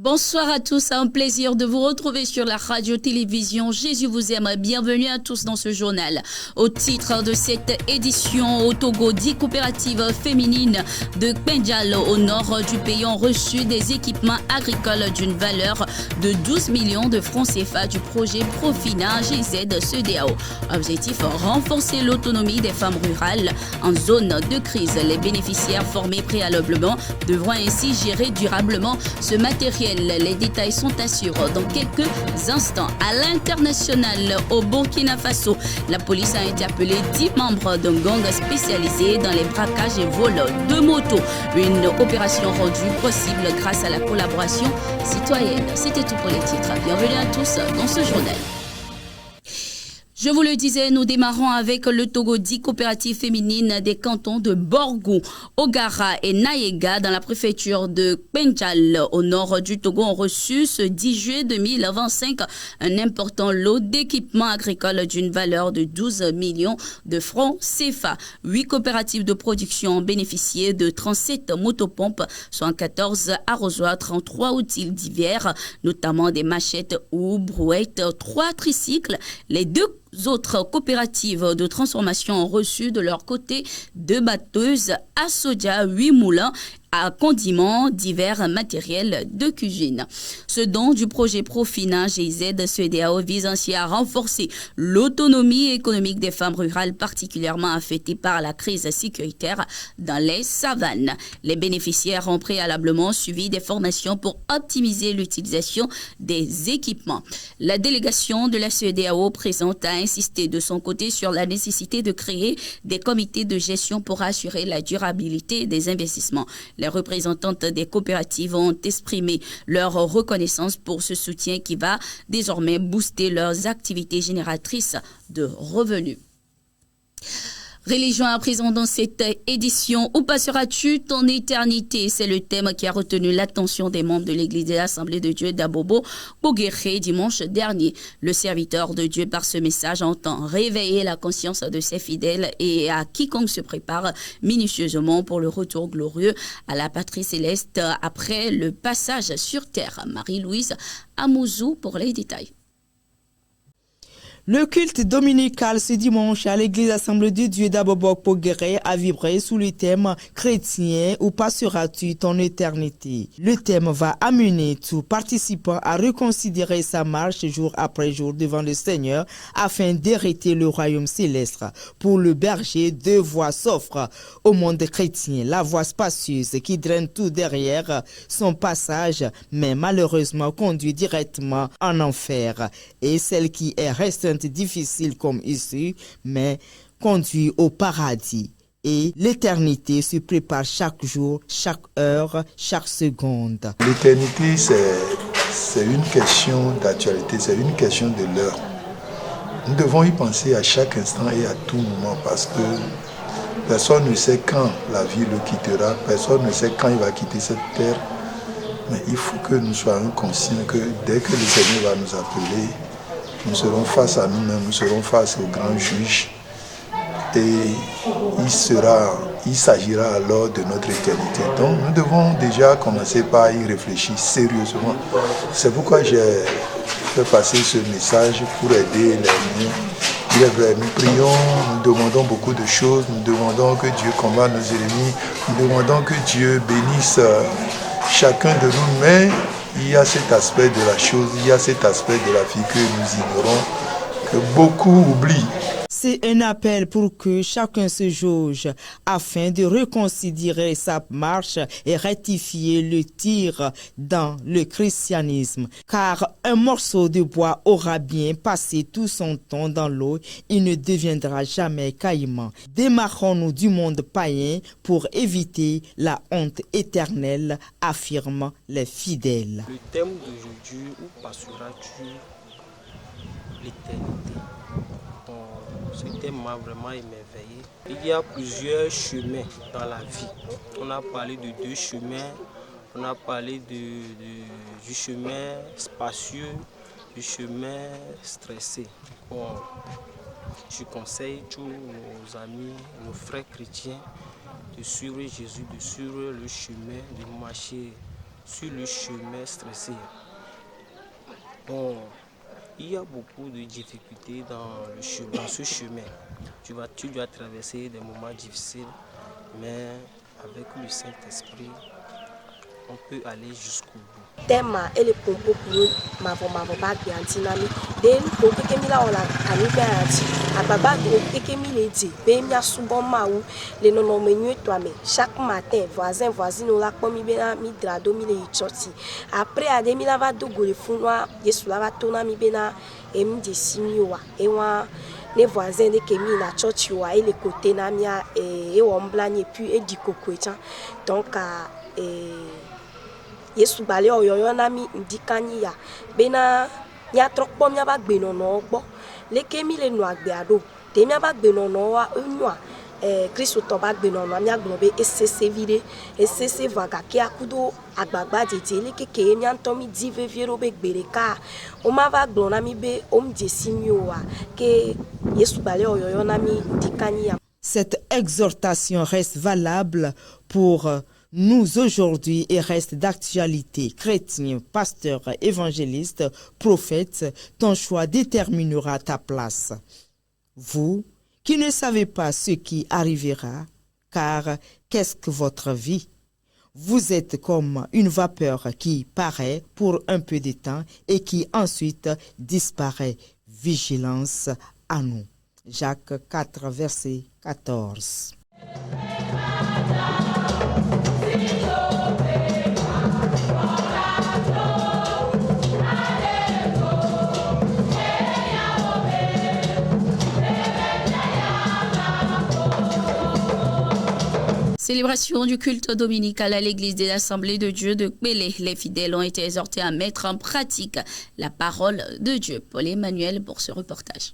Bonsoir à tous, un plaisir de vous retrouver sur la radio-télévision Jésus vous aime. Bienvenue à tous dans ce journal. Au titre de cette édition, au Togo, 10 coopératives féminines de Kpenjal au nord du pays ont reçu des équipements agricoles d'une valeur de 12 millions de francs CFA du projet Profina GZ-CEDEAO. Objectif, renforcer l'autonomie des femmes rurales en zone de crise. Les bénéficiaires formés préalablement devront ainsi gérer durablement ce matériel. Les détails sont assurés dans quelques instants. À l'international, au Burkina Faso, la police a interpellé 10 membres d'un gang spécialisé dans les braquages et vols de motos. Une opération rendue possible grâce à la collaboration citoyenne. C'était tout pour les titres. Bienvenue à tous dans ce journal. Je vous le disais, nous démarrons avec le Togo 10 coopératives féminines des cantons de Borgou, Ogara et Naïga dans la préfecture de Kpenjal au nord du Togo ont reçu ce 10 juillet 2025 un important lot d'équipements agricoles d'une valeur de 12 millions de francs CFA. 8 coopératives de production ont bénéficié de 37 motopompes, soit 14 arrosoirs, 33 outils divers, notamment des machettes ou brouettes, 3 tricycles. Les deux autres coopératives de transformation ont reçu de leur côté 2 batteuses à soja, 8 moulins à condiments, divers matériels de cuisine. Ce don du projet Profina GZ-CEDEAO vise ainsi à renforcer l'autonomie économique des femmes rurales particulièrement affectées par la crise sécuritaire dans les savanes. Les bénéficiaires ont préalablement suivi des formations pour optimiser l'utilisation des équipements. La délégation de la CEDEAO présente a insisté de son côté sur la nécessité de créer des comités de gestion pour assurer la durabilité des investissements. Les représentantes des coopératives ont exprimé leur reconnaissance pour ce soutien qui va désormais booster leurs activités génératrices de revenus. Religion à présent dans cette édition. Où passeras-tu ton éternité? C'est le thème qui a retenu l'attention des membres de l'église de l'Assemblée de Dieu d'Abobo, Boguéré, dimanche dernier. Le serviteur de Dieu, par ce message, entend réveiller la conscience de ses fidèles et à quiconque se prépare minutieusement pour le retour glorieux à la patrie céleste après le passage sur terre. Marie-Louise Amouzou pour les détails. Le culte dominical ce dimanche à l'église Assemblée de Dieu d'Abobok-Boguéré a vibré sous le thème « Chrétien, où passeras-tu ton éternité ?» Le thème va amener tout participant à reconsidérer sa marche jour après jour devant le Seigneur afin d'hériter le royaume céleste. Pour le berger, 2 voies s'offrent au monde chrétien. La voie spacieuse qui draine tout derrière son passage, mais malheureusement conduit directement en enfer. Et celle qui est restreinte difficile comme issue, mais conduit au paradis. Et l'éternité se prépare chaque jour, chaque heure, chaque seconde. L'éternité, c'est une question d'actualité, c'est une question de l'heure. Nous devons y penser à chaque instant et à tout moment parce que personne ne sait quand la vie le quittera, personne ne sait quand il va quitter cette terre. Mais il faut que nous soyons conscients que dès que le Seigneur va nous appeler, nous serons face à nous-mêmes, nous serons face au grand juge et il s'agira alors de notre éternité. Donc nous devons déjà commencer par y réfléchir sérieusement. C'est pourquoi j'ai fait passer ce message pour aider les miens. Il est vrai, nous prions, nous demandons beaucoup de choses, nous demandons que Dieu combatte nos ennemis, nous demandons que Dieu bénisse chacun de nous, mais il y a cet aspect de la chose, il y a cet aspect de la vie que nous ignorons, que beaucoup oublient. C'est un appel pour que chacun se jauge afin de reconsidérer sa marche et rectifier le tir dans le christianisme. Car un morceau de bois aura bien passé tout son temps dans l'eau, il ne deviendra jamais caïman. Démarrons-nous du monde païen pour éviter la honte éternelle, affirment les fidèles. Le thème d'aujourd'hui, où passeras-tu l'éternité? Ce thème m'a vraiment émerveillé. Il y a plusieurs chemins dans la vie. On a parlé de 2 chemins. On a parlé du chemin spacieux, du chemin stressé. Bon, je conseille tous nos amis, nos frères chrétiens de suivre Jésus, de suivre le chemin, de marcher sur le chemin stressé. Bon, il y a beaucoup de difficultés dans ce chemin. Tu dois traverser des moments difficiles, mais avec le Saint-Esprit, on peut aller jusqu'au bout. Tema ele pompo kuru mavo ba gyantinami den ko kekemi la ola ani garanti ababa do kekemi le di be mi asubo mawu le nono menu toi-même chaque matin voisine la pomi bena mi drado mi le choti après ademi la va do gole funwa yesu la va tona mi bena em de simiowa ewa les voisins de kemi na church wa ele côté na mia e womblanye puis e dikoko echa donc Yesu bale oyoyo na mi ndikani ya bena nya trokpo mia ba gbe nono gbo le kemi le nu agbe ado te mia ba gbe nono wa onwa Kristo to ba gbe nono mia gbo be esese vide esese vaga ki akudo agbagba jeje le keke mia ntomi dive viero be gbere ka o ma va gbo na mi be o mjesi mi o wa ke Yesu bale oyoyo na mi ndikani ya. Cette exhortation reste valable pour nous aujourd'hui et reste d'actualité. Chrétien, pasteur, évangéliste, prophète, ton choix déterminera ta place. Vous qui ne savez pas ce qui arrivera, car qu'est-ce que votre vie? Vous êtes comme une vapeur qui paraît pour un peu de temps et qui ensuite disparaît. Vigilance à nous. Jacques 4, verset 14. Célébration du culte dominical à l'église des Assemblées de Dieu de Kpélé. Les fidèles ont été exhortés à mettre en pratique la parole de Dieu. Paul-Emmanuel pour ce reportage.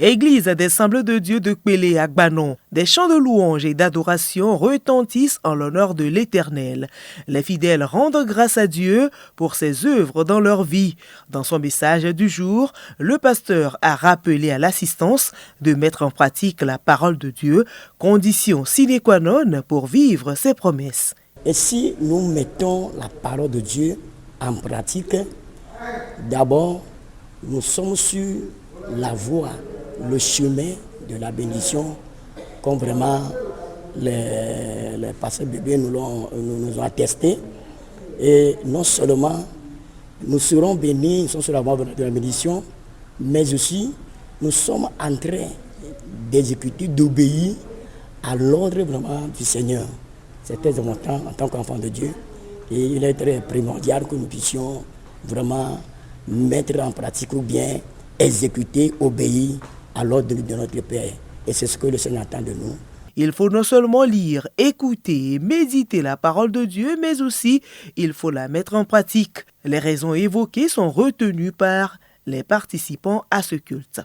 Église des Assemblées de Dieu de Kpélé à Gbanon, des chants de louange et d'adoration retentissent en l'honneur de l'Éternel. Les fidèles rendent grâce à Dieu pour ses œuvres dans leur vie. Dans son message du jour, le pasteur a rappelé à l'assistance de mettre en pratique la parole de Dieu, condition sine qua non pour vivre ses promesses. Et si nous mettons la parole de Dieu en pratique, d'abord, nous sommes sur la voie, le chemin de la bénédiction, comme vraiment les pasteurs bébés nous ont attesté. Et non seulement nous serons bénis, nous sommes sur la voie de la bénédiction, mais aussi nous sommes en train d'exécuter, d'obéir à l'ordre vraiment du Seigneur. C'est très important en tant qu'enfant de Dieu. Et il est très primordial que nous puissions vraiment mettre en pratique ou bien exécuter, obéir à l'ordre de notre Père. Et c'est ce que le Seigneur attend de nous. Il faut non seulement lire, écouter et méditer la parole de Dieu, mais aussi il faut la mettre en pratique. Les raisons évoquées sont retenues par les participants à ce culte.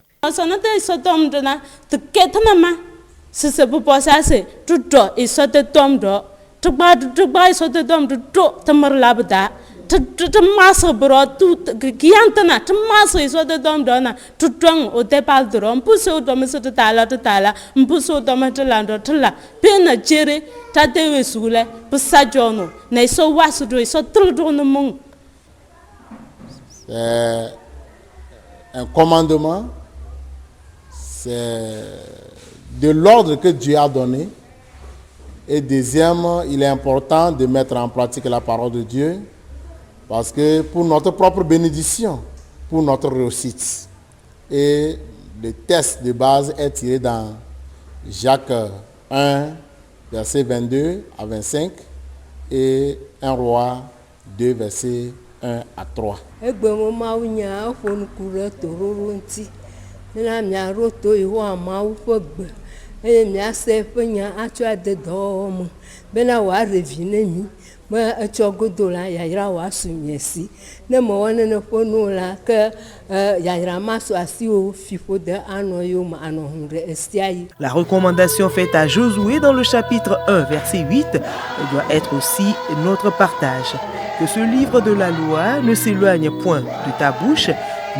Un commandement, c'est de l'ordre que Dieu a donné. Et deuxième, il est important de mettre en pratique la parole de Dieu parce que pour notre propre bénédiction, pour notre réussite. Et le texte de base est tiré dans Jacques 1, verset 22 à 25 et 1 Roi 2, verset 1 à 3. La recommandation faite à Josué dans le chapitre 1, verset 8 doit être aussi notre partage. Que ce livre de la loi ne s'éloigne point de ta bouche,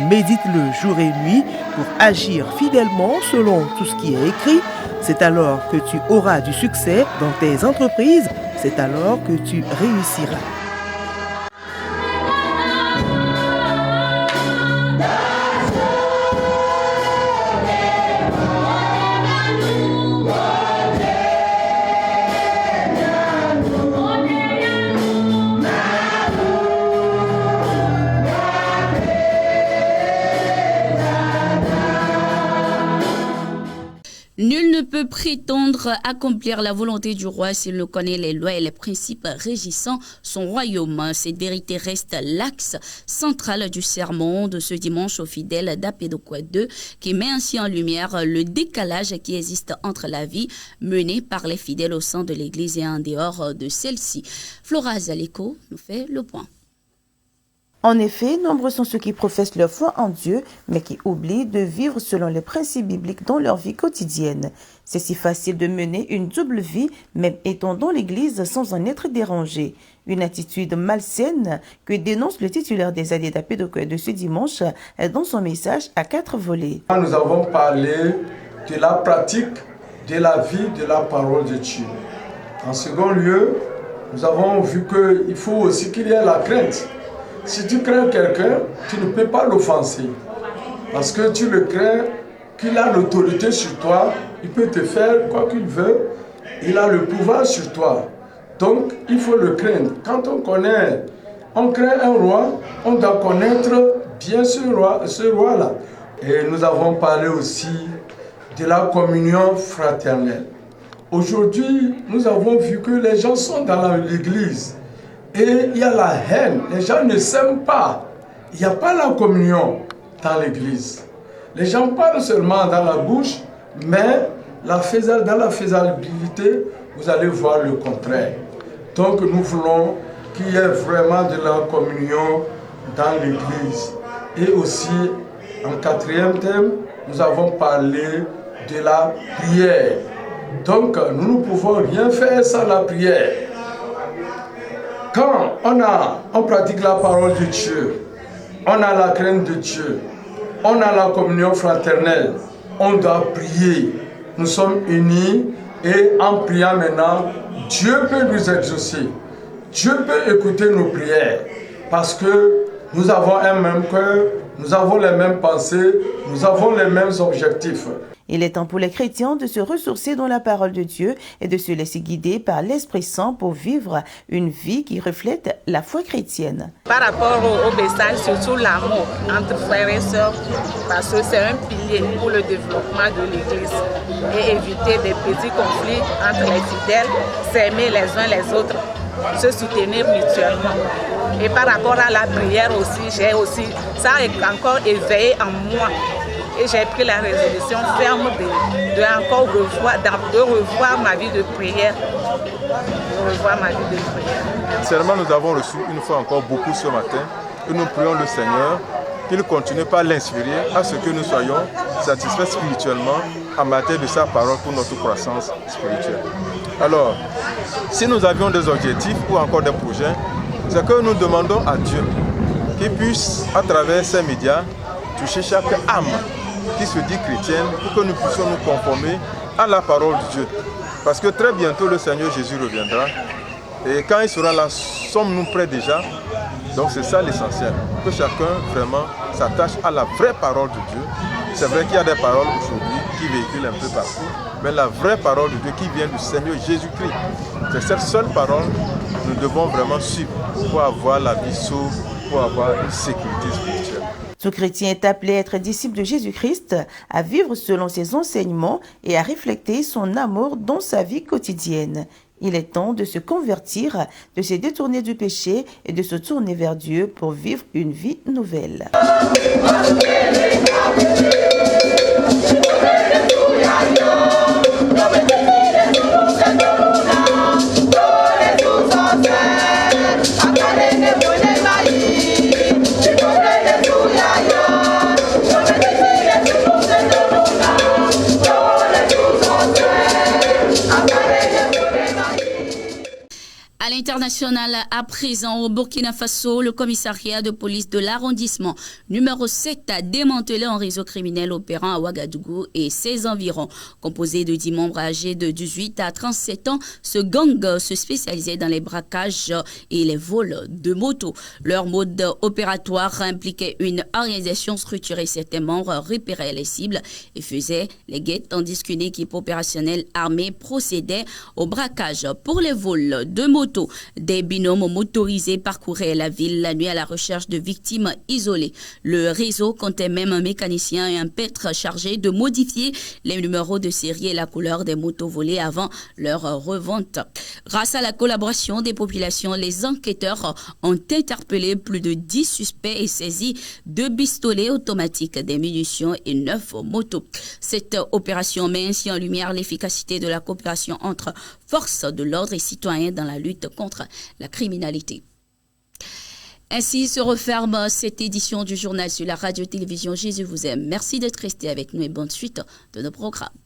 médite-le jour et nuit pour agir fidèlement selon tout ce qui est écrit. C'est alors que tu auras du succès dans tes entreprises, c'est alors que tu réussiras. peut prétendre accomplir la volonté du roi s'il ne connaît les lois et les principes régissant son royaume. Cette vérité reste l'axe central du sermon de ce dimanche aux fidèles d'Apédokwa 2 qui met ainsi en lumière le décalage qui existe entre la vie menée par les fidèles au sein de l'Église et en dehors de celle-ci. Flora Zaleko nous fait le point. En effet, nombreux sont ceux qui professent leur foi en Dieu, mais qui oublient de vivre selon les principes bibliques dans leur vie quotidienne. C'est si facile de mener une double vie, même étant dans l'Église sans en être dérangé. Une attitude malsaine que dénonce le titulaire des alliés d'Apédokwa de ce dimanche dans son message à 4 volets. Nous avons parlé de la pratique de la vie de la parole de Dieu. En second lieu, nous avons vu qu'il faut aussi qu'il y ait la crainte. Si tu crains quelqu'un, tu ne peux pas l'offenser. Parce que tu le crains, qu'il a l'autorité sur toi, il peut te faire quoi qu'il veut, il a le pouvoir sur toi. Donc, il faut le craindre. Quand on craint un roi, on doit connaître bien ce roi-là. Et nous avons parlé aussi de la communion fraternelle. Aujourd'hui, nous avons vu que les gens sont dans l'église. Et il y a la haine, les gens ne s'aiment pas. Il n'y a pas la communion dans l'église. Les gens parlent seulement dans la bouche, mais dans la faisabilité, vous allez voir le contraire. Donc nous voulons qu'il y ait vraiment de la communion dans l'église. Et aussi, en quatrième thème, nous avons parlé de la prière. Donc nous ne pouvons rien faire sans la prière. Quand on pratique la parole de Dieu, on a la crainte de Dieu, on a la communion fraternelle, on doit prier. Nous sommes unis et en priant maintenant, Dieu peut nous exaucer. Dieu peut écouter nos prières parce que nous avons un même cœur, nous avons les mêmes pensées, nous avons les mêmes objectifs. Il est temps pour les chrétiens de se ressourcer dans la parole de Dieu et de se laisser guider par l'Esprit Saint pour vivre une vie qui reflète la foi chrétienne. Par rapport au message, surtout l'amour entre frères et sœurs, parce que c'est un pilier pour le développement de l'Église et éviter des petits conflits entre les fidèles, s'aimer les uns les autres, se soutenir mutuellement. Et par rapport à la prière aussi, ça a encore éveillé en moi. Et j'ai pris la résolution ferme de revoir ma vie de prière. Sincèrement, nous avons reçu une fois encore beaucoup ce matin et nous prions le Seigneur qu'il continue par l'inspirer à ce que nous soyons satisfaits spirituellement en matière de sa parole pour notre croissance spirituelle. Alors, si nous avions des objectifs ou encore des projets, c'est que nous demandons à Dieu qu'il puisse, à travers ces médias, toucher chaque âme qui se dit chrétienne pour que nous puissions nous conformer à la parole de Dieu. Parce que très bientôt le Seigneur Jésus reviendra. Et quand il sera là, sommes-nous prêts déjà? Donc c'est ça l'essentiel. Que chacun vraiment s'attache à la vraie parole de Dieu. C'est vrai qu'il y a des paroles aujourd'hui qui véhiculent un peu partout. Mais la vraie parole de Dieu qui vient du Seigneur Jésus-Christ. C'est cette seule parole que nous devons vraiment suivre pour avoir la vie sauve, pour avoir une sécurité spirituelle. Tout chrétien est appelé à être disciple de Jésus-Christ, à vivre selon ses enseignements et à refléter son amour dans sa vie quotidienne. Il est temps de se convertir, de se détourner du péché et de se tourner vers Dieu pour vivre une vie nouvelle. À l'international, à présent au Burkina Faso, le commissariat de police de l'arrondissement numéro 7 a démantelé un réseau criminel opérant à Ouagadougou et ses environs. Composé de 10 membres âgés de 18 à 37 ans, ce gang se spécialisait dans les braquages et les vols de motos. Leur mode opératoire impliquait une organisation structurée. Certains membres repéraient les cibles et faisaient les guettes, tandis qu'une équipe opérationnelle armée procédait au braquage. Pour les vols de motos, motos. Des binômes motorisés parcouraient la ville la nuit à la recherche de victimes isolées. Le réseau comptait même un mécanicien et un peintre chargés de modifier les numéros de série et la couleur des motos volées avant leur revente. Grâce à la collaboration des populations, les enquêteurs ont interpellé plus de 10 suspects et saisi 2 pistolets automatiques, des munitions et 9 motos. Cette opération met ainsi en lumière l'efficacité de la coopération entre forces de l'ordre et citoyens dans la lutte contre la criminalité. Ainsi se referme cette édition du journal sur la radio-télévision Jésus vous aime. Merci d'être resté avec nous et bonne suite de nos programmes.